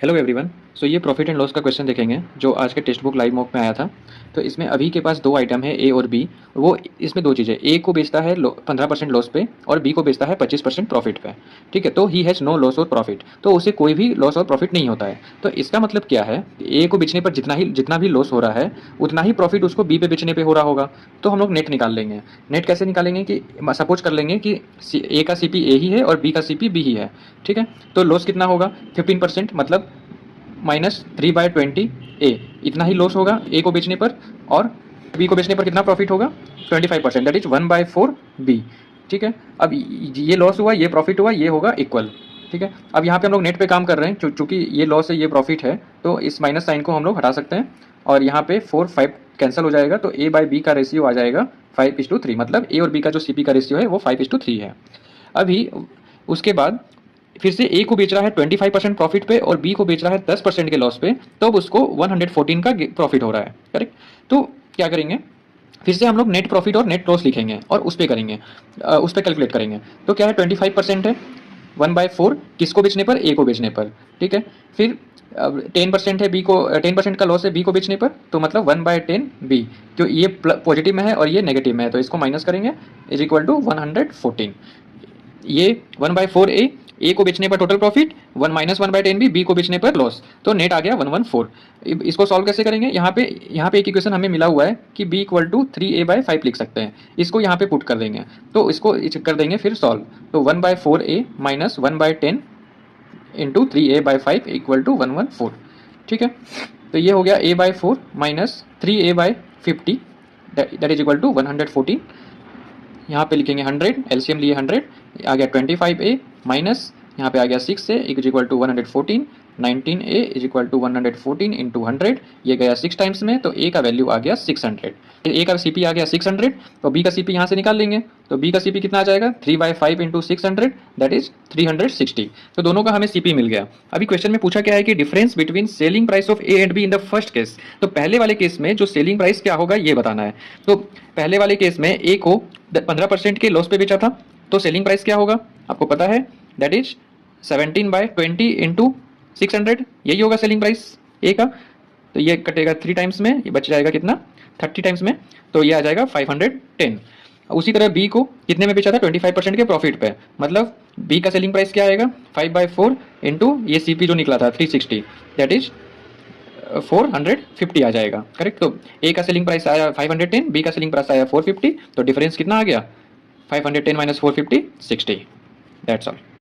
Hello everyone. So ये profit and loss का question देखेंगे जो आज के टेक्स्ट बुक लाइव मॉक में आया था। तो इसमें अभी के पास दो आइटम है, ए और बी। वो इसमें दो चीज़ें, ए को बेचता है 15% लॉस पे और बी को बेचता है 25% प्रॉफिट पे। ठीक है, तो ही हैज़ नो लॉस और प्रॉफिट, तो उसे कोई भी लॉस और प्रॉफिट नहीं होता है। तो इसका मतलब क्या है, ए को बेचने पर जितना भी लॉस हो रहा है उतना ही प्रॉफिट उसको बी पे बेचने पे हो रहा होगा। तो हम लोग नेट निकाल लेंगे। नेट कैसे निकालेंगे कि सपोज कर लेंगे कि ए का सी पी ए ही है और बी का सी पी बी ही है। ठीक है, तो लॉस कितना होगा 15%, मतलब -3/20 ए, इतना ही लॉस होगा ए को बेचने पर। और बी को बेचने पर कितना प्रॉफिट होगा 25%, दैट इज 1/4 बी। ठीक है, अब ये लॉस हुआ ये प्रॉफिट हुआ, ये होगा इक्वल। ठीक है, अब यहाँ पे हम लोग नेट पे काम कर रहे हैं, चूंकि ये लॉस है ये प्रॉफिट है, तो इस माइनस साइन को हम लोग हटा सकते हैं और यहाँ पे 4/5 कैंसिल हो जाएगा। तो ए बाई बी का रेशियो आ जाएगा 5:3, मतलब ए और बी का जो सी पी का रेशियो है वो 5:3 है। अभी उसके बाद फिर से ए को बेच रहा है 25% प्रॉफिट पे और बी को बेच रहा है 10% के लॉस पे, तो अब उसको 114 का प्रॉफिट हो रहा है। करेक्ट, तो क्या करेंगे, फिर से हम लोग नेट प्रॉफिट और नेट लॉस लिखेंगे और उस पर करेंगे, उस पर कैलकुलेट करेंगे। तो क्या है 25% है 1/4 किसको बेचने पर, ए को बेचने पर। ठीक है, फिर 10% है बी को, 10% का लॉस है बी को बेचने पर, तो मतलब 1/10 बी, तो ये पॉजिटिव में है और ये नेगेटिव में है, तो इसको माइनस करेंगे इज इक्वल टू 114। ये 1/4 ए को बेचने पर टोटल प्रॉफिट, 1 - 1/10 बी को बेचने पर लॉस, तो नेट आ गया 114। इसको सॉल्व कैसे करेंगे, यहाँ पे एक इक्वेशन हमें मिला हुआ है कि b = 3a/5 लिख सकते हैं। इसको यहाँ पे पुट कर देंगे, तो इसको कर देंगे फिर सॉल्व। तो 1/4a - 1/10 इंटू 3a/5 = 114। ठीक है, तो ये हो गया a/4 - 3a/50, that is equal to 114। यहाँ पे लिखेंगे 100, एलसीएम लिए 100, आ गया 25a माइनस यहाँ पे आ गया 6a is equal to 114, 19a is equal to 114 into 100, ये गया 6 टाइम्स में, तो a का वैल्यू आ गया 600। a का सीपी आ गया 600, तो b का सीपी यहाँ से निकाल लेंगे। तो b का सीपी कितना आ जाएगा 3/5 इंटू 600, दैट इज 360। तो दोनों का हमें सीपी मिल गया। अभी क्वेश्चन में पूछा क्या है कि difference between selling price of A and be in the first case. तो पहले वाले केस में जो सेलिंग प्राइस क्या होगा ये बताना है। तो पहले वाले केस में ए को 15% के लॉस पे बेचा था, तो सेलिंग प्राइस क्या होगा आपको पता है, दैट इज 17/20 इंटू 600, यही होगा सेलिंग प्राइस ए का। तो ये कटेगा 3 टाइम्स में, ये बच जाएगा कितना 30 टाइम्स में, तो ये आ जाएगा 510। उसी तरह बी को कितने में बेचा था 25% के प्रॉफिट पे, मतलब बी का सेलिंग प्राइस क्या आएगा 5/4 इंटू ये सीपी जो निकला था 360, दैट इज 450 आ जाएगा। करेक्ट, तो ए का सेलिंग प्राइस आया 510, बी का सेलिंग प्राइस आया 450, तो डिफरेंस कितना आ गया 510 - 450 60। That's all.